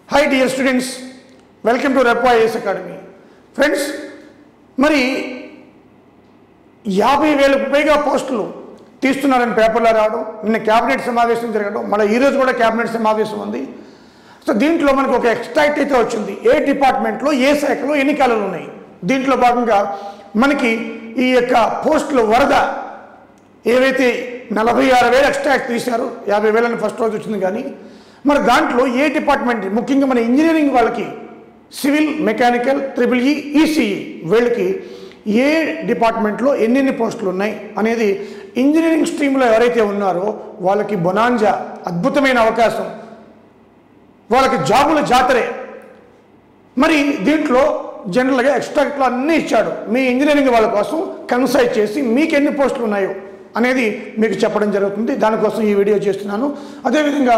Hi dear students, welcome to Repo IAS Academy. Friends, మరి 50,000కు పైగా పోస్టులు తీస్తున్నారని పేపర్లో రావడం, నిన్న క్యాబినెట్ సమావేశం జరగడం, మళ్ళీ ఈరోజు కూడా క్యాబినెట్ సమావేశం ఉంది. సో దీంట్లో మనకు ఒక ఎక్స్ట్రాక్ట్ అయితే వచ్చింది, ఏ డిపార్ట్మెంట్లో ఏ శాఖలో ఎన్ని ఖాళీలు ఉన్నాయి. దీంట్లో భాగంగా మనకి ఈ యొక్క పోస్టులు వరద ఏవైతే 46,000 ఎక్స్ట్రాక్ట్ తీశారు, 50,000 ఫస్ట్ రోజు వచ్చింది. కానీ మరి దాంట్లో ఏ డిపార్ట్మెంట్, ముఖ్యంగా మన ఇంజనీరింగ్ వాళ్ళకి సివిల్, మెకానికల్, EEE, ECE వీళ్ళకి ఏ డిపార్ట్మెంట్లో ఎన్నెన్ని పోస్టులు ఉన్నాయి అనేది ఇంజనీరింగ్ స్ట్రీమ్లో ఎవరైతే ఉన్నారో వాళ్ళకి బొనాంజా, అద్భుతమైన అవకాశం, వాళ్ళకి జాబుల జాతరే. మరి దీంట్లో జనరల్గా ఎక్స్ట్రాక్ట్లో అన్నీ ఇచ్చాడు. మీ ఇంజనీరింగ్ వాళ్ళ కోసం కన్సైజ్ చేసి మీకు ఎన్ని పోస్టులు ఉన్నాయో అనేది మీకు చెప్పడం జరుగుతుంది. దానికోసం ఈ వీడియో చేస్తున్నాను. అదేవిధంగా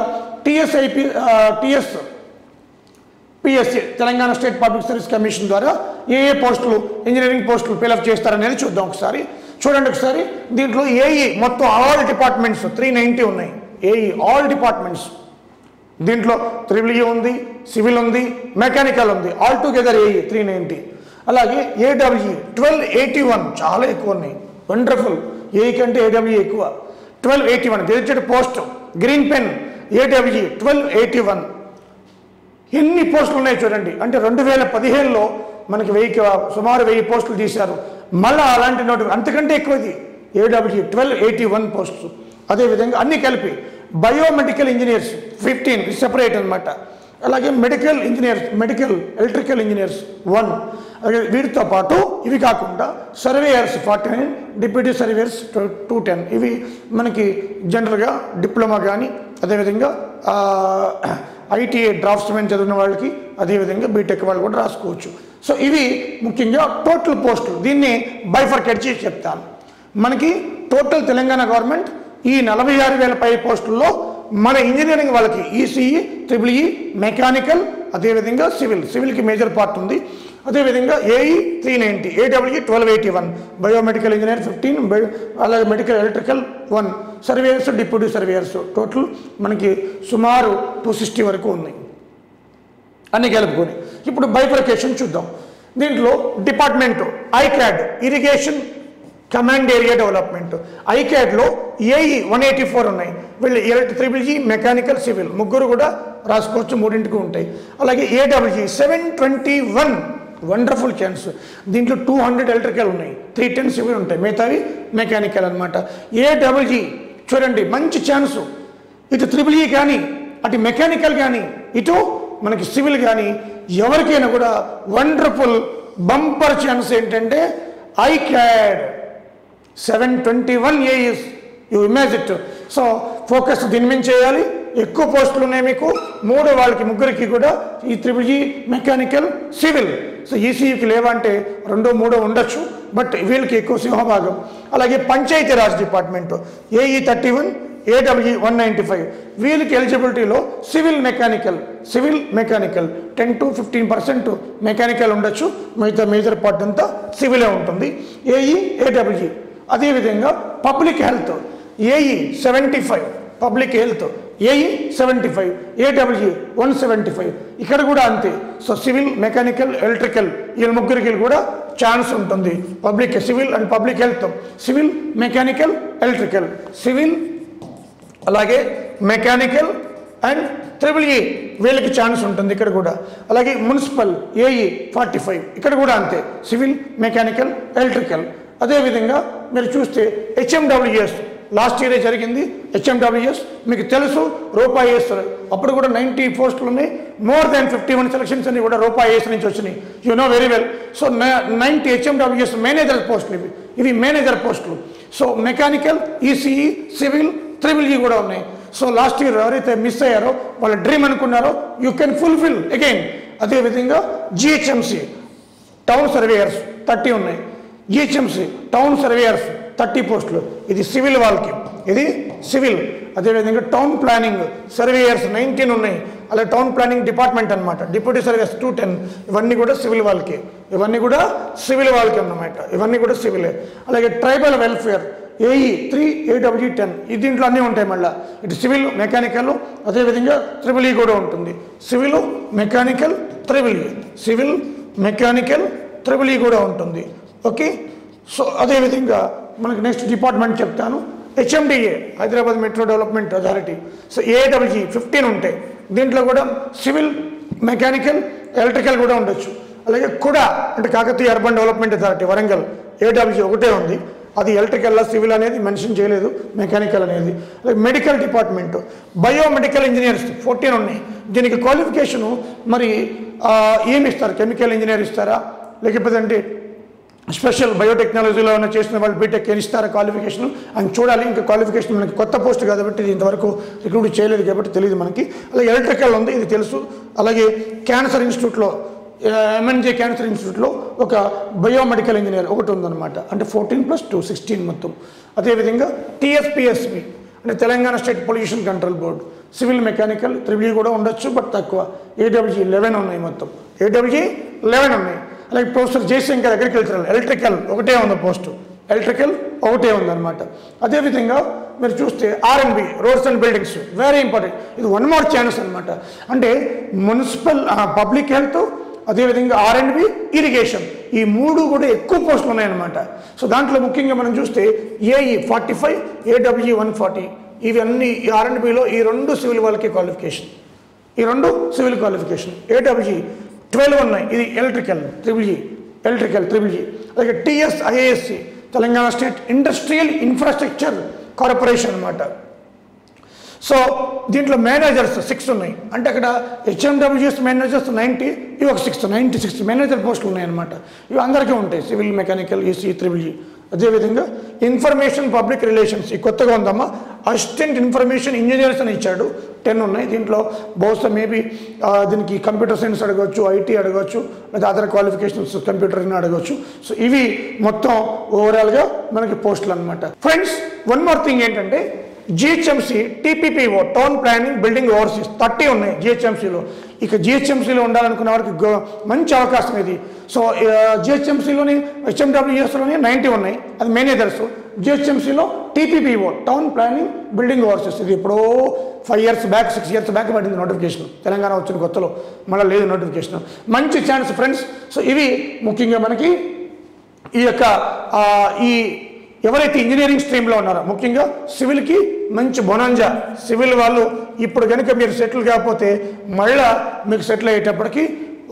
PSC Telangana state public service commission ద్వారా ఏ పోస్టులు, ఇంజనీరింగ్ పోస్టులు ఫిలప్ చేస్తారనేది చూద్దాం. ఒకసారి చూడండి. ఒకసారి దీంట్లో ఏఈ మొత్తం ఆల్ డిపార్ట్మెంట్స్ 390 ఉన్నాయి. ఏఈ ఆల్ డిపార్ట్మెంట్స్, దీంట్లో EEE ఉంది, సివిల్ ఉంది, మెకానికల్ ఉంది, ఆల్ టుగెదర్ ఏఈ 390. అలాగే AWE 1281 చాలా ఎక్కువ ఉన్నాయి. వండర్ఫుల్. ఏఈ కంటే AWE ఎక్కువ, 1281 gazetted post. Green pen AWE 1281. ఎన్ని పోస్టులు ఉన్నాయి చూడండి. అంటే 2015లో మనకి సుమారు 1000 పోస్టులు తీశారు. మళ్ళీ అలాంటి నోటు అంతకంటే ఎక్కువది AWE 1281 పోస్ట్స్. అదేవిధంగా అన్ని కలిపి బయోమెడికల్ ఇంజనీర్స్ 15 సెపరేట్ అనమాట. అలాగే medical engineers, medical electrical engineers 1. అలాగే వీటితో పాటు ఇవి కాకుండా సర్వేయర్స్ 49, డిప్యూటీ సర్వేయర్స్ 210. ఇవి మనకి జనరల్గా డిప్లొమా కానీ, అదేవిధంగా ITA డ్రాఫ్ట్స్మెన్ చదివిన వాళ్ళకి, అదేవిధంగా బీటెక్ వాళ్ళు కూడా రాసుకోవచ్చు. సో ఇవి ముఖ్యంగా టోటల్ పోస్టులు. దీన్ని బైఫర్కేట్ చేసి చెప్తాను. మనకి టోటల్ తెలంగాణ గవర్నమెంట్ ఈ 46,000 పై పోస్టుల్లో మన ఇంజనీరింగ్ వాళ్ళకి ECE, EEE, మెకానికల్, అదేవిధంగా సివిల్కి మేజర్ పార్ట్ ఉంది. అదేవిధంగా ఏఈ 390, AWE 1281, బయోమెడికల్ ఇంజనీర్ 15, అలాగే medical electrical 1, surveyors, deputy surveyors total మనకి సుమారు 260 వరకు ఉన్నాయి అన్ని కలుపుకొని. ఇప్పుడు బైఫర్కేషన్ చూద్దాం. దీంట్లో department ICAD, irrigation command area development. ఐక్యాడ్లో ఏఈ 184 ఉన్నాయి. వీళ్ళు EEE, మెకానికల్, సివిల్ ముగ్గురు కూడా రాసుకోవచ్చు, మూడింటికి ఉంటాయి. అలాగే AWE 721, వండర్ఫుల్ ఛాన్స్. దీంట్లో 200 ఎలక్ట్రికల్ ఉన్నాయి, 310 సివిల్ ఉంటాయి, మిగతావి మెకానికల్ అనమాట. AWE చూడండి, మంచి ఛాన్సు. ఇటు EEE కానీ, అటు మెకానికల్ కానీ, ఇటు మనకి సివిల్ కానీ ఎవరికైనా కూడా వండర్ఫుల్ బంపర్ ఛాన్స్. ఏంటంటే ఐక్యాడ్ 721 AEs, you imagine it. So focus దీని మీద చేయాలి. ఎక్కువ పోస్టులు ఉన్నాయి మీకు, ముగ్గురికి కూడా ఈ EEE, మెకానికల్, సివిల్. సో ECEకి లేవంటే 2, 3 ఉండొచ్చు, బట్ వీళ్ళకి ఎక్కువ సింహభాగం. అలాగే పంచాయతీరాజ్ డిపార్ట్మెంటు ఏఈ 31, AWE 195. వీళ్ళకి ఎలిజిబిలిటీలో సివిల్ మెకానికల్ 10 to 15% మెకానికల్ ఉండొచ్చు, మిగతా మేజర్ పార్ట్ అంతా సివిలే ఉంటుంది. AE, AWE. అదేవిధంగా public health AE 75, public health AE 75, AWE 175. ఇక్కడ కూడా అంతే. సో సివిల్, మెకానికల్, ఎలక్ట్రికల్ వీళ్ళ ముగ్గురికి కూడా ఛాన్స్ ఉంటుంది. Civil and public health, civil, mechanical, electrical, civil అలాగే మెకానికల్ అండ్ EEE వీళ్ళకి ఛాన్స్ ఉంటుంది ఇక్కడ కూడా. అలాగే మున్సిపల్ ఏఈ 45, ఇక్కడ కూడా అంతే, సివిల్, మెకానికల్, ఎలక్ట్రికల్. అదేవిధంగా మీరు చూస్తే HMWS లాస్ట్ ఇయరే జరిగింది. HMWS మీకు తెలుసు, రూపాయి అప్పుడు కూడా 90 పోస్టులు ఉన్నాయి. మోర్ దాన్ 51 సెలక్షన్స్ అన్ని కూడా రూపాయి నుంచి వచ్చినాయి. You know very well. So 90 HMWS manager పోస్టులు, ఇవి మేనేజర్ పోస్టులు. So mechanical, ECE, civil, EEE కూడా ఉన్నాయి. సో లాస్ట్ ఇయర్ ఎవరైతే మిస్ అయ్యారో, వాళ్ళ డ్రీమ్ అనుకున్నారో, యూ కెన్ ఫుల్ఫిల్ అగైన్. అదేవిధంగా GHMC టౌన్ సర్వేయర్స్ 30 ఉన్నాయి. GHMC టౌన్ సర్వేయర్స్ 30 పోస్టులు. ఇది సివిల్ వాళ్ళకి, ఇది సివిల్. అదేవిధంగా టౌన్ ప్లానింగ్ సర్వేయర్స్ 19 ఉన్నాయి. అలా టౌన్ ప్లానింగ్ డిపార్ట్మెంట్ అనమాట. Deputy surveyors 210. ఇవన్నీ కూడా సివిల్ వాళ్ళకి, అన్నమాట. ఇవన్నీ కూడా సివిలే. అలాగే ట్రైబల్ వెల్ఫేర్ ఏఈ 3, ఏడబ్ల్యూ 10 ఇది దీంట్లో అన్నీ ఉంటాయి. మళ్ళీ ఇటు సివిల్ మెకానికల్, అదేవిధంగా ట్రిపుల్ ఈ కూడా ఉంటుంది. Civil mechanical triple E, civil mechanical triple E కూడా ఉంటుంది. ఓకే, సో అదేవిధంగా మనకి నెక్స్ట్ డిపార్ట్మెంట్ చెప్తాను. HMDA Hyderabad metro development authority. So AW 15 ఉంటాయి. దీంట్లో కూడా సివిల్ మెకానికల్ ఎలక్ట్రికల్ కూడా ఉండొచ్చు. అలాగే కూడా అంటే Kakatiya urban development authority Warangal AW ఒకటే ఉంది. అది ఎలక్ట్రికల్ సివిల్ అనేది మెన్షన్ చేయలేదు, మెకానికల్ అనేది. అలాగే మెడికల్ డిపార్ట్మెంట్ బయోమెడికల్ ఇంజనీర్స్ 14 ఉన్నాయి. దీనికి క్వాలిఫికేషను మరి ఏమి ఇస్తారు? కెమికల్ ఇంజనీర్ ఇస్తారా, లేకపోతే అంటే స్పెషల్ బయోటెక్నాలజీలో ఏమైనా చేసిన వాళ్ళు బీటెక్ ఇస్తారా క్వాలిఫికేషన్ అని చూడాలి. ఇంకా క్వాలిఫికేషన్ మనకి కొత్త పోస్ట్ కాబట్టి ఇది ఇంతవరకు రిక్రూట్ చేయలేదు కాబట్టి తెలియదు మనకి. అలాగే ఎలక్ట్రికల్ ఉంది, ఇది తెలుసు. అలాగే క్యాన్సర్ ఇన్స్టిట్యూట్లో ఎంఎన్జే క్యాన్సర్ ఇన్స్టిట్యూట్లో ఒక బయోమెడికల్ ఇంజనీర్ ఒకటి ఉందన్నమాట. అంటే 14 + 2 16 మొత్తం. అదేవిధంగా టీఎస్పిఎస్బి అంటే Telangana state pollution control board civil mechanical triple కూడా ఉండొచ్చు, బట్ తక్కువ. ఏడబ్ల్యూ 11 ఉన్నాయి మొత్తం. ఏడబ్ల్యూ 11 ఉన్నాయి. అలాగే ప్రొఫెసర్ జయశంకర్ అగ్రికల్చరల్ ఎలక్ట్రికల్ ఒకటే ఉంది పోస్టు, ఎలక్ట్రికల్ ఒకటే ఉందన్నమాట. అదేవిధంగా మీరు చూస్తే ఆర్ఎండ్బి roads and buildings very important. ఇది 1 more ఛాన్స్ అనమాట. అంటే మున్సిపల్ పబ్లిక్ హెల్త్, అదేవిధంగా ఆర్ఎండ్బి ఇరిగేషన్, ఈ 3 కూడా ఎక్కువ పోస్టులు ఉన్నాయన్నమాట. సో దాంట్లో ముఖ్యంగా మనం చూస్తే ఏఈ 45, ఏడబ్ల్యూ 140 ఇవన్నీ ఆర్ఎండ్బిలో ఈ 2 సివిల్ వాళ్ళకి క్వాలిఫికేషన్, ఈ 2 సివిల్ క్వాలిఫికేషన్. ఏడబ్ల్యూ 12 ఉన్నాయి, ఇది ఎలక్ట్రికల్ ట్రిపుల్ ఈ. అలాగే TSIASC Telangana state industrial infrastructure corporation అనమాట. సో దీంట్లో మేనేజర్స్ 6 ఉన్నాయి. అంటే అక్కడ హెచ్ఎండబ్ల్యూఎస్ మేనేజర్స్ 90, ఇవి ఒక 96 మేనేజర్ పోస్టులు ఉన్నాయన్నమాట. ఇవి అందరికీ ఉంటాయి, civil mechanical EC triple E. అదేవిధంగా ఇన్ఫర్మేషన్ పబ్లిక్ రిలేషన్స్ ఈ కొత్తగా ఉందమ్మా. అసిస్టెంట్ ఇన్ఫర్మేషన్ ఇంజనీర్స్ అని ఇచ్చాడు, 10 ఉన్నాయి. దీంట్లో బహుశా మేబీ దీనికి కంప్యూటర్ సైన్స్ అడగవచ్చు, ఐటీ అడగవచ్చు, లేదా అదర్ క్వాలిఫికేషన్స్ కంప్యూటర్ అడగవచ్చు. సో ఇవి మొత్తం ఓవరాల్గా మనకి పోస్టులు అనమాట. ఫ్రెండ్స్, 1 more థింగ్ ఏంటంటే GHMC TPPO town planning building overseers 30 ఉన్నాయి జిహెచ్ఎంసీలో. ఇక జిహెచ్ఎంసీలో ఉండాలనుకున్న వారికి మంచి అవకాశం ఇది. సో జిహెచ్ఎంసీలోని హెచ్ఎండబ్ల్యూఎస్లోని 90 ఉన్నాయి, అది మేనేజర్స్. జిహెచ్ఎంసీలో TPPO town planning building overseers, ఇది ఎప్పుడో 5 years బ్యాక్ 6 years బ్యాక్ పడింది నోటిఫికేషన్. తెలంగాణ వచ్చిన కొత్తలో మళ్ళీ లేదు నోటిఫికేషన్. మంచి ఛాన్స్ ఫ్రెండ్స్. సో ఇవి ముఖ్యంగా మనకి ఈ యొక్క ఎవరైతే ఇంజనీరింగ్ స్ట్రీమ్లో ఉన్నారో ముఖ్యంగా సివిల్కి మంచి బొనాంజా. సివిల్ వాళ్ళు ఇప్పుడు కనుక మీరు సెటిల్ కాకపోతే మళ్ళీ మీకు సెటిల్ అయ్యేటప్పటికి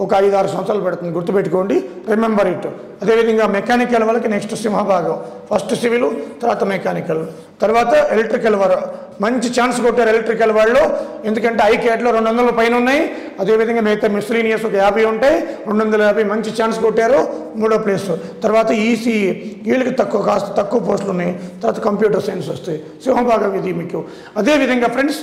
ఒక 5-6 సంవత్సరాలు పడుతుంది, గుర్తుపెట్టుకోండి, రిమెంబర్ ఇట్. అదేవిధంగా మెకానికల్ వాళ్ళకి నెక్స్ట్ సింహభాగం, ఫస్ట్ సివిల్, తర్వాత మెకానికల్, తర్వాత ఎలక్ట్రికల్ వారు మంచి ఛాన్స్ కొట్టారు ఎలక్ట్రికల్ వాళ్ళు. ఎందుకంటే ఐక్యాట్లో 200 పైన ఉన్నాయి. అదేవిధంగా మిగతా మిస్లీనియస్ ఒక 50 ఉంటాయి, 250 మంచి ఛాన్స్ కొట్టారు, 3వ ప్లేస్. తర్వాత ఈసీ వీళ్ళకి కాస్త తక్కువ పోస్టులు ఉన్నాయి. తర్వాత కంప్యూటర్ సైన్స్ వస్తాయి, సింహభాగం ఇది మీకు. అదేవిధంగా ఫ్రెండ్స్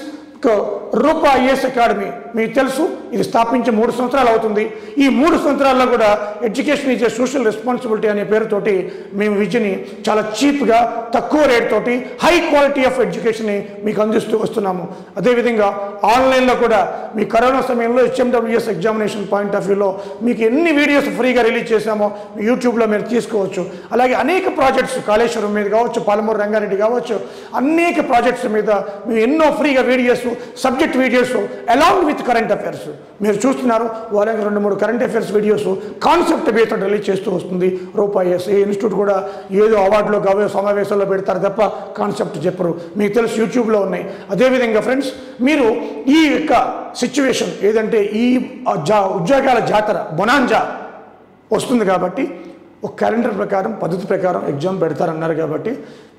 రూపా ఐఏఎస్ అకాడమీ మీకు తెలుసు, ఇది స్థాపించి 3 సంవత్సరాలు అవుతుంది. ఈ 3 సంవత్సరాల్లో కూడా education is a social responsibility అనే పేరుతోటి మేము విద్యని చాలా చీప్గా తక్కువ రేట్ తోటి హై క్వాలిటీ ఆఫ్ ఎడ్యుకేషన్ని మీకు అందిస్తూ వస్తున్నాము. అదేవిధంగా ఆన్లైన్లో కూడా మీ కరోనా సమయంలో హెచ్ఎండబ్ల్యూఎస్ ఎగ్జామినేషన్ పాయింట్ ఆఫ్ వ్యూలో మీకు ఎన్ని వీడియోస్ ఫ్రీగా రిలీజ్ చేశామో యూట్యూబ్లో మీరు తీసుకోవచ్చు. అలాగే అనేక ప్రాజెక్ట్స్ కాళేశ్వరం మీద కావచ్చు, పాలమూరు రంగారెడ్డి కావచ్చు, అనేక ప్రాజెక్ట్స్ మీద మేము ఎన్నో ఫ్రీగా videos, subject videos along with current affairs మీరు చూస్తున్నారు. వాళ్ళకి 2-3 current affairs videos concept based release చేస్తూ వస్తుంది రూపాయస్. ఏ ఇన్స్టిట్యూట్ కూడా ఏదో అవార్డులో కావో సమావేశాల్లో పెడతారు తప్ప కాన్సెప్ట్ చెప్పరు, మీకు తెలుసు, యూట్యూబ్లో ఉన్నాయి. అదేవిధంగా ఫ్రెండ్స్, మీరు ఈ యొక్క సిచ్యువేషన్ ఏదంటే ఈ ఉద్యోగాల జాతర బొనాంజా వస్తుంది కాబట్టి ఒక క్యాలెండర్ ప్రకారం పద్ధతి ప్రకారం ఎగ్జామ్ పెడతారన్నారు కాబట్టి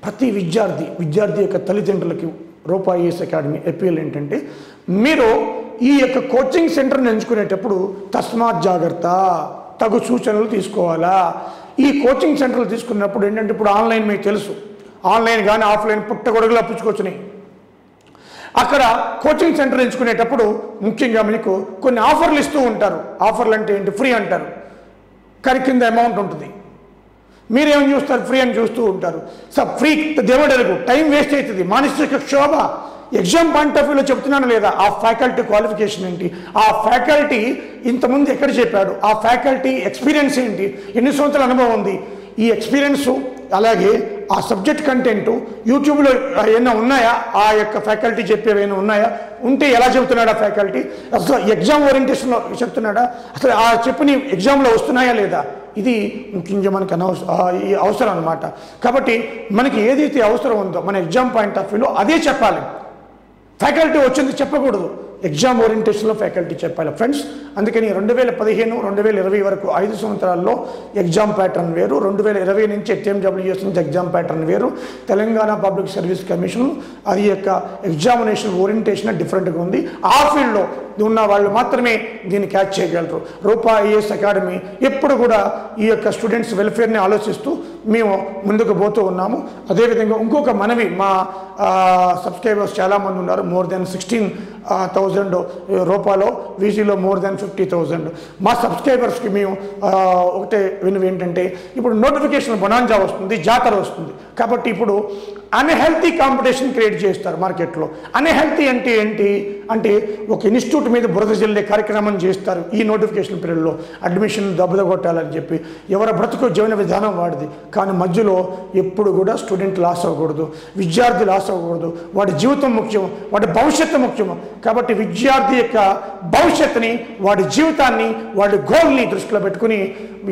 ప్రతి విద్యార్థి యొక్క తల్లిదండ్రులకి రూపా ఐఏఎస్ అకాడమీ అపీల్ ఏంటంటే మీరు ఈ యొక్క కోచింగ్ సెంటర్ని ఎంచుకునేటప్పుడు తస్మాత్ జాగ్రత్త, తగు సూచనలు తీసుకోవాలా. ఈ కోచింగ్ సెంటర్లు తీసుకున్నప్పుడు ఏంటంటే ఇప్పుడు ఆన్లైన్ మీకు తెలుసు, ఆన్లైన్ కానీ ఆఫ్లైన్ పుట్టగొడుగులు అప్పించుకొచ్చినాయి. అక్కడ కోచింగ్ సెంటర్ ఎంచుకునేటప్పుడు ముఖ్యంగా మీకు కొన్ని ఆఫర్లు ఇస్తూ ఉంటారు. ఆఫర్లు అంటే ఏంటి? ఫ్రీ అంటారు, కానీ కింద అమౌంట్ ఉంటుంది. మీరేమని చూస్తారు? ఫ్రీ అని చూస్తూ ఉంటారు. సార్ ఫ్రీ దేవుడలకు టైం వేస్ట్ అవుతుంది, మానసిక క్షోభ. ఎగ్జామ్ పాయింట్ ఆఫ్ వ్యూలో చెప్తున్నాను లేదా, ఆ ఫ్యాకల్టీ క్వాలిఫికేషన్ ఏంటి, ఆ ఫ్యాకల్టీ ఇంతకుముందు ఎక్కడ చెప్పాడు, ఆ ఫ్యాకల్టీ ఎక్స్పీరియన్స్ ఏంటి, ఎన్ని సంవత్సరాల అనుభవం ఉంది, ఈ ఎక్స్పీరియన్సు అలాగే ఆ సబ్జెక్ట్ కంటెంట్ యూట్యూబ్లో ఏమైనా ఉన్నాయా, ఆ యొక్క ఫ్యాకల్టీ చెప్పేవి ఏమైనా ఉన్నాయా, ఉంటే ఎలా చెబుతున్నాడా ఫ్యాకల్టీ, అసలు ఎగ్జామ్ ఓరియంటేషన్లో చెప్తున్నాడా, అసలు ఆ చెప్పిన ఎగ్జామ్లో వస్తున్నాయా లేదా, ఇది ముఖ్యంగా మనకి అవసరం అన్నమాట. కాబట్టి మనకి ఏదైతే అవసరం ఉందో మన ఎగ్జామ్ పాయింట్ ఆఫ్ వ్యూలో అదే చెప్పాలి. ఫ్యాకల్టీ వచ్చింది చెప్పకూడదు, ఎగ్జామ్ ఓరియంటేషన్లో ఫ్యాకల్టీ చెప్పాలి ఫ్రెండ్స్. అందుకని 2015, 2020 వరకు 5 సంవత్సరాల్లో ఎగ్జామ్ ప్యాటర్న్ వేరు, 2020 నుంచి TMWS నుంచి ఎగ్జామ్ ప్యాటర్న్ వేరు. తెలంగాణ పబ్లిక్ సర్వీస్ కమిషన్ అది యొక్క ఎగ్జామినేషన్ ఓరియంటేషన్ డిఫరెంట్గా ఉంది. ఆ ఫీల్డ్లో ఉన్న వాళ్ళు మాత్రమే దీన్ని క్యాచ్ చేయగలరు. రూపా ఐఏఎస్ అకాడమీ ఎప్పుడు కూడా ఈ యొక్క స్టూడెంట్స్ వెల్ఫేర్ని ఆలోచిస్తూ మేము ముందుకు పోతూ ఉన్నాము. అదేవిధంగా ఇంకొక మనవి, మా సబ్స్క్రైబర్స్ చాలామంది ఉన్నారు, మోర్ దెన్ 16,000 రూపాయలు, వీసీలో మోర్ దెన్ 50,000. మా సబ్స్క్రైబర్స్కి మేము ఒకటే వినవి ఏంటంటే, ఇప్పుడు నోటిఫికేషన్ బొనాంజా వస్తుంది, జాతర వస్తుంది, కాబట్టి ఇప్పుడు అన్హెల్తీ కాంపిటీషన్ క్రియేట్ చేస్తారు మార్కెట్లో. అన్హెల్తీ అంటే ఏంటి అంటే, ఒక ఇన్స్టిట్యూట్ మీద బురద జల్లే కార్యక్రమం చేస్తారు ఈ నోటిఫికేషన్ పీరియడ్లో, అడ్మిషన్ దెబ్బకొట్టాలని చెప్పి. ఎవరి బ్రతుకు జీవన విధానం వాడిది, కానీ మధ్యలో ఎప్పుడు కూడా స్టూడెంట్ లాస్ అవ్వకూడదు, విద్యార్థి లాస్ అవ్వకూడదు. వాడి జీవితం ముఖ్యం, వాడి భవిష్యత్తు ముఖ్యం. కాబట్టి విద్యార్థి యొక్క భవిష్యత్తుని, వాడి జీవితాన్ని, వాడి గోల్ని దృష్టిలో పెట్టుకుని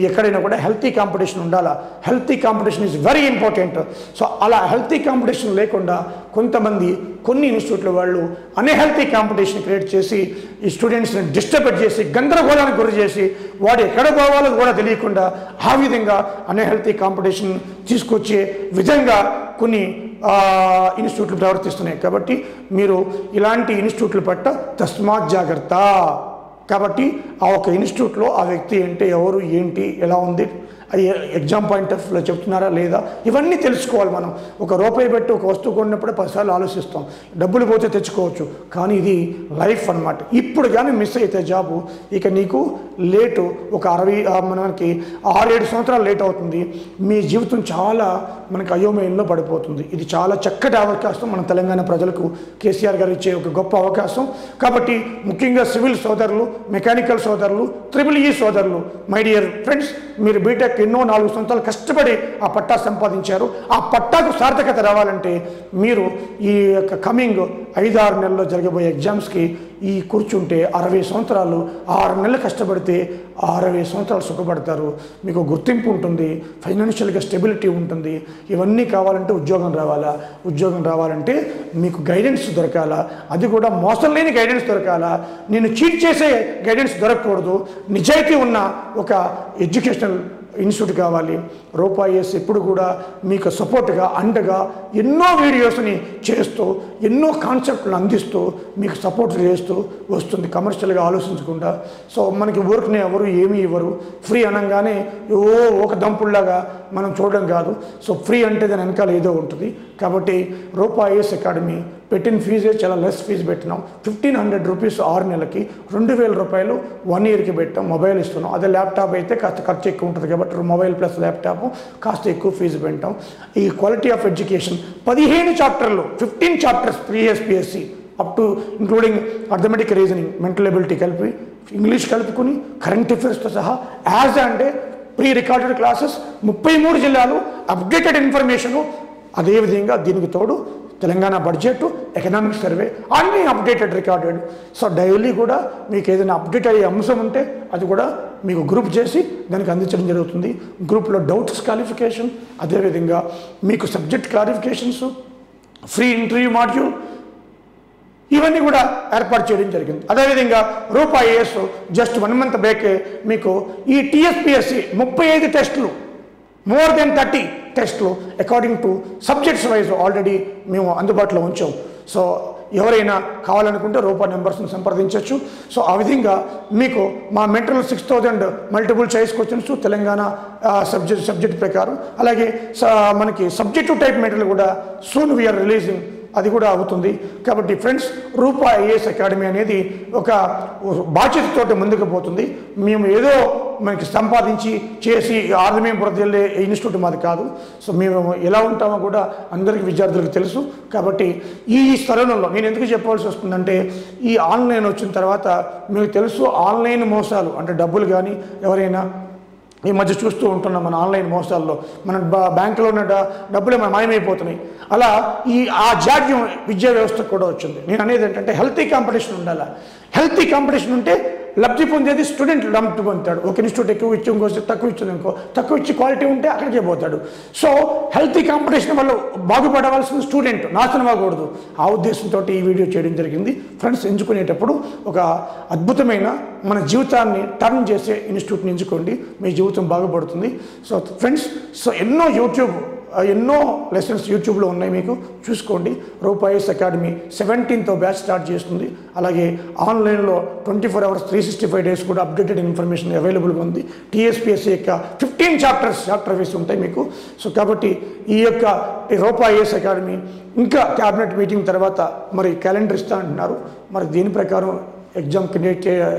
ఎక్కడైనా కూడా హెల్తీ కాంపిటీషన్ ఉండాలా. Healthy competition is very important. So అలా హెల్తీ కాంపిటీషన్ లేకుండా కొంతమంది కొన్ని ఇన్స్టిట్యూట్ల వాళ్ళు అన్హెల్తీ కాంపిటీషన్ క్రియేట్ చేసి ఈ స్టూడెంట్స్ని డిస్టర్బ్ చేసి గందరగోళానికి గురి చేసి వాడు ఎక్కడ పోవాలో కూడా తెలియకుండా ఆ విధంగా అన్హెల్తీ కాంపిటీషన్ తీసుకొచ్చే విధంగా కొన్ని ఇన్స్టిట్యూట్లు ప్రవర్తిస్తున్నాయి. కాబట్టి మీరు ఇలాంటి ఇన్స్టిట్యూట్ల పట్ల తస్మాత్ జాగ్రత్త. కాబట్టి ఆ ఒక ఇన్స్టిట్యూట్లో ఆ వ్యక్తి అంటే ఎవరు, ఏంటి, ఎలా ఉంది, ఎగ్జామ్ పాయింట్ ఆఫ్ వ్యూలో చెప్తున్నారా లేదా, ఇవన్నీ తెలుసుకోవాలి. మనం ఒక రూపాయి పెట్టి ఒక వస్తువు కొన్నప్పుడే 10 సార్లు ఆలోచిస్తాం. డబ్బులు పోతే తెచ్చుకోవచ్చు, కానీ ఇది లైఫ్ అన్నమాట. ఇప్పుడు కానీ మిస్ అయితే జాబు, ఇక నీకు లేటు ఒక 60 6-7 సంవత్సరాలు లేట్ అవుతుంది. మీ జీవితం చాలా మనకి అయోమయంలో పడిపోతుంది. ఇది చాలా చక్కటి అవకాశం మన తెలంగాణ ప్రజలకు కేసీఆర్ గారు ఇచ్చే ఒక గొప్ప అవకాశం. కాబట్టి ముఖ్యంగా సివిల్ సోదరులు, మెకానికల్ సోదరులు, EEE సోదరులు, మై డియర్ ఫ్రెండ్స్, మీరు బీటెక్ ఎన్నో 4 సంవత్సరాలు కష్టపడి ఆ పట్టా సంపాదించారు. ఆ పట్టాకు సార్థకత రావాలంటే మీరు ఈ యొక్క కమింగ్ 5-6 నెలల్లో జరగబోయే ఎగ్జామ్స్కి ఈ కూర్చుంటే 60 సంవత్సరాలు 6 నెలలు కష్టపడితే 60 సంవత్సరాలు సుఖపడతారు. మీకు గుర్తింపు ఉంటుంది, ఫైనాన్షియల్గా స్టెబిలిటీ ఉంటుంది. ఇవన్నీ కావాలంటే ఉద్యోగం రావాలా, ఉద్యోగం రావాలంటే మీకు గైడెన్స్ దొరకాలా, అది కూడా మోసం లేని గైడెన్స్ దొరకాలా, నేను చీట్ చేసే గైడెన్స్ దొరకకూడదు, నిజాయితీ ఉన్న ఒక ఎడ్యుకేషనల్ ఇన్స్టిట్యూట్ కావాలి. రూపా ఐఏఎస్ ఎప్పుడు కూడా మీకు సపోర్ట్గా, అండగా ఎన్నో వీడియోస్ని చేస్తూ, ఎన్నో కాన్సెప్ట్లను అందిస్తూ మీకు సపోర్ట్ చేస్తూ వస్తుంది, కమర్షియల్గా ఆలోచించకుండా. సో మనకి ఊరికనే ఎవరు ఏమీ ఇవ్వరు. ఫ్రీ అనగానే ఒక దంపుల్లాగా మనం చూడడం కాదు. సో ఫ్రీ అంటే దాని వెనకాల ఏదో ఉంటుంది. కాబట్టి రూపా ఐఏఎస్ అకాడమీ పెట్టిన ఫీజే చాలా లెస్ ఫీజు పెట్టినాం. 1,500 రూపీస్ 6 నెలలకి, 2,000 రూపాయలు 1 ఇయర్కి పెట్టాం. మొబైల్ ఇస్తున్నాం. అదే ల్యాప్టాప్ అయితే కాస్త ఖర్చు ఎక్కువ ఉంటుంది కాబట్టి మొబైల్ ప్లస్ ల్యాప్టాప్ కాస్త ఎక్కువ ఫీజు పెట్టాం. ఈ quality of education 15 చాప్టర్లు, 15 chapters PSPSC up to including arithmetic reasoning, mental ability కలిపి, ఇంగ్లీష్ కలుపుకొని, కరెంట్ అఫైర్స్తో సహా యాజ్ అంటే ప్రీ రికార్డెడ్ క్లాసెస్, 33 జిల్లాలు, అప్డేటెడ్ ఇన్ఫర్మేషను. అదేవిధంగా దీనికి తోడు తెలంగాణ బడ్జెట్, ఎకనామిక్ సర్వే అన్నీ అప్డేటెడ్ రికార్డెడ్. సో డైలీ కూడా మీకు ఏదైనా అప్డేట్ అయ్యే అంశం ఉంటే అది కూడా మీకు గ్రూప్ చేసి దానికి అందించడం జరుగుతుంది. గ్రూప్లో డౌట్స్ క్లారిఫికేషన్, అదేవిధంగా మీకు subject clarifications, free interview module, ఇవన్నీ కూడా ఏర్పాటు చేయడం జరిగింది. అదేవిధంగా రూపా ఐఏఎస్ జస్ట్ 1 మంత్ బ్యాకే మీకు ఈ TSPSC 35 టెస్టులు, మోర్ దెన్ 30 టెస్టులు according to subjects wise already మేము అందుబాటులో ఉంచాం. సో ఎవరైనా కావాలనుకుంటే రూపా నెంబర్స్ని సంప్రదించవచ్చు. సో ఆ మీకు మా mental 6,000 multiple choice questions Telangana subject ప్రకారం, అలాగే మనకి సబ్జెక్టివ్ టైప్ మెటీరియల్ కూడా సూన్ వీఆర్ రిలీజింగ్, అది కూడా అవుతుంది. కాబట్టి ఫ్రెండ్స్, రూపా ఐఏఎస్ అకాడమీ అనేది ఒక బాధ్యతతో ముందుకు పోతుంది. మేము ఏదో మనకి సంపాదించి చేసి ఆర్దమేం బురదల్లే ఇన్స్టిట్యూట్ మాది కాదు. సో మేము ఎలా ఉంటామో కూడా అందరికీ విద్యార్థులకు తెలుసు. కాబట్టి ఈ స్థలంలో నేను ఎందుకు చెప్పాల్సి వస్తుందంటే, ఈ ఆన్లైన్ వచ్చిన తర్వాత మీకు తెలుసు ఆన్లైన్ మోసాలు అంటే డబ్బులు కానీ ఎవరైనా ఈ మధ్య చూస్తూ ఉంటున్నాం మన ఆన్లైన్ మోసాల్లో, మన బ్యాంకులో ఉన్న డబ్బులే మన మాయమైపోతున్నాయి. అలా ఆ జాడ్యం విద్యా వ్యవస్థకు కూడా వచ్చింది. నేను అనేది ఏంటంటే హెల్తీ కాంపిటీషన్ ఉండాలి. హెల్తీ కాంపిటీషన్ ఉంటే లబ్ధి పొందేది స్టూడెంట్ లబ్ధి పొందుతాడు. ఒక ఇన్స్టిట్యూట్ ఎక్కువ ఇచ్చి ఇంకో తక్కువ ఇచ్చింది ఇంకో తక్కువ ఇచ్చి క్వాలిటీ ఉంటే అక్కడికే పోతాడు. సో హెల్తీ కాంపిటీషన్ వల్ల బాగుపడవలసిన స్టూడెంట్ నాశనం అవ్వకూడదు. ఆ ఉద్దేశంతో ఈ వీడియో చేయడం జరిగింది. ఫ్రెండ్స్, ఎంచుకునేటప్పుడు ఒక అద్భుతమైన మన జీవితాన్ని టర్న్ చేసే ఇన్స్టిట్యూట్ని ఎంచుకోండి, మీ జీవితం బాగుపడుతుంది. సో ఫ్రెండ్స్, ఎన్నో లెసన్స్ యూట్యూబ్లో ఉన్నాయి, మీకు చూసుకోండి. రూపాయిస్ అకాడమీ 17th బ్యాచ్ స్టార్ట్ చేస్తుంది. అలాగే ఆన్లైన్లో 24 hours 365 days కూడా అప్డేటెడ్ ఇన్ఫర్మేషన్ అవైలబుల్గా ఉంది. టీఎస్పీఎస్సీ యొక్క 15 చాప్టర్ వేసి ఉంటాయి మీకు. సో కాబట్టి ఈ యొక్క రూపాయిస్ అకాడమీ ఇంకా క్యాబినెట్ మీటింగ్ తర్వాత మరి క్యాలెండర్ ఇస్తా అంటున్నారు. మరి దీని ప్రకారం ఎగ్జామ్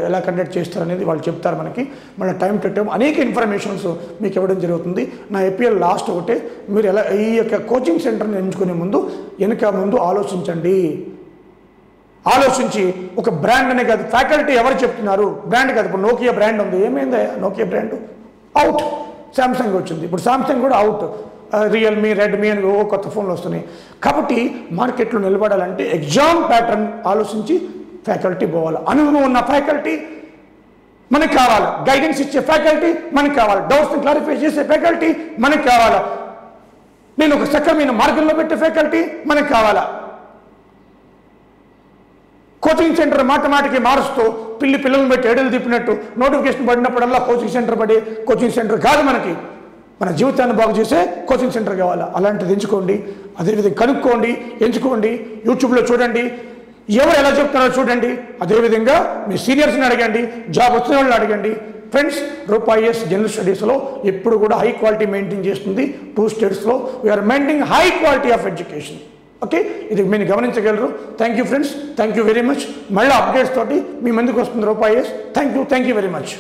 ఎలా కండక్ట్ చేస్తారనేది వాళ్ళు చెప్తారు మనకి. మళ్ళీ టైం టు టైం అనేక ఇన్ఫర్మేషన్స్ మీకు ఇవ్వడం జరుగుతుంది. నా ఎపిఎల్ లాస్ట్ ఒకటే, మీరు ఈ యొక్క కోచింగ్ సెంటర్ని ఎంచుకునే ముందు ముందు ఆలోచించండి. ఆలోచించి ఒక బ్రాండ్ అనే కాదు, ఫ్యాకల్టీ ఎవరు చెప్తున్నారు, బ్రాండ్ కాదు. ఇప్పుడు నోకియా బ్రాండ్ ఉంది, ఏమైందా నోకియా బ్రాండ్ అవుట్, శాంసంగ్ వచ్చింది, ఇప్పుడు శాంసంగ్ కూడా అవుట్, రియల్మీ, రెడ్మీ అని కొత్త ఫోన్లు వస్తున్నాయి. కాబట్టి మార్కెట్లో నిలబడాలంటే ఎగ్జామ్ ప్యాటర్న్ ఆలోచించి ఫ్యాకల్టీ పోవాలి. అనుభవం ఉన్న ఫ్యాకల్టీ మనకు కావాలి, గైడెన్స్ ఇచ్చే ఫ్యాకల్టీ మనకు కావాలి, డౌట్స్ని క్లారిఫై చేసే ఫ్యాకల్టీ మనకు కావాలా, నేను ఒక సక్రమైన మార్గంలో పెట్టే ఫ్యాకల్టీ మనకు కావాలా. కోచింగ్ సెంటర్ మాటికి మారుస్తూ పిల్లలను పెట్టి ఎడలు తిప్పినట్టు నోటిఫికేషన్ పడినప్పుడల్లా కోచింగ్ సెంటర్ కాదు మనకి. మన జీవితాన్ని బాగు చేసే కోచింగ్ సెంటర్ కావాలా. అలాంటిది ఎంచుకోండి, అదేవిధంగా కనుక్కోండి, ఎంచుకోండి. యూట్యూబ్లో చూడండి, ఎవరు ఎలా చెప్తున్నారో చూడండి. అదేవిధంగా మీ సీనియర్స్ని అడగండి, జాబ్ వచ్చిన వాళ్ళని అడగండి. ఫ్రెండ్స్, రూపాయిస్ జనరల్ స్టడీస్లో ఎప్పుడు కూడా హై క్వాలిటీ మెయింటైన్ చేస్తుంది. 2 states we're maintaining high quality of education. Okay, ఇది మీరు గమనించగలరు. Thank you friends, thank you very much. మళ్ళీ అప్డేట్స్ తోటి మీ ముందుకు వస్తుంది రూపాయిస్. Thank you very much.